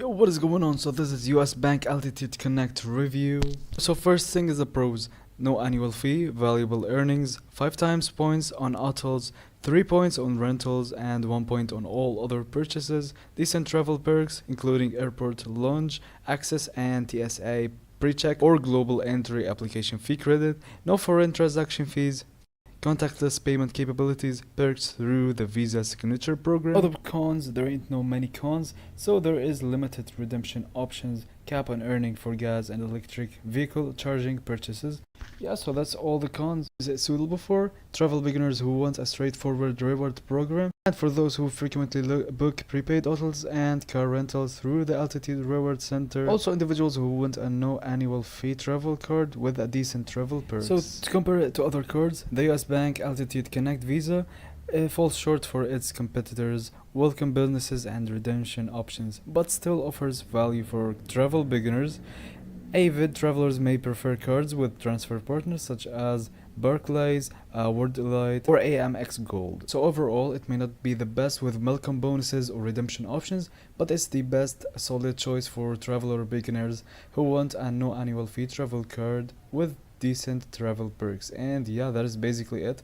Yo, what is going on? So this is US Bank Altitude Connect review. So first thing is the pros. No annual fee, valuable earnings, 5 times points on autos, 3 points on rentals, and 1 point on all other purchases. Decent travel perks, including airport lounge, access and TSA pre-check or global entry application fee credit. No foreign transaction fees. Contactless payment capabilities, perks through the Visa Signature program. Other cons, there ain't no many cons, so there is limited redemption options, cap on earning for gas and electric vehicle charging purchases. Yeah, so that's all the cons. Is it suitable for travel beginners who want a straightforward reward program, and for those who frequently book prepaid hotels and car rentals through the Altitude Reward Center. Also individuals who want a no annual fee travel card with a decent travel perks. So to compare it to other cards, the US Bank Altitude Connect Visa falls short for its competitors' welcome businesses and redemption options, but still offers value for travel beginners. Avid travelers may prefer cards with transfer partners such as Barclays, World Elite, or AMX Gold. So overall, it may not be the best with welcome bonuses or redemption options, but it's the best solid choice for traveler beginners who want a no annual fee travel card with decent travel perks. And yeah, that is basically it.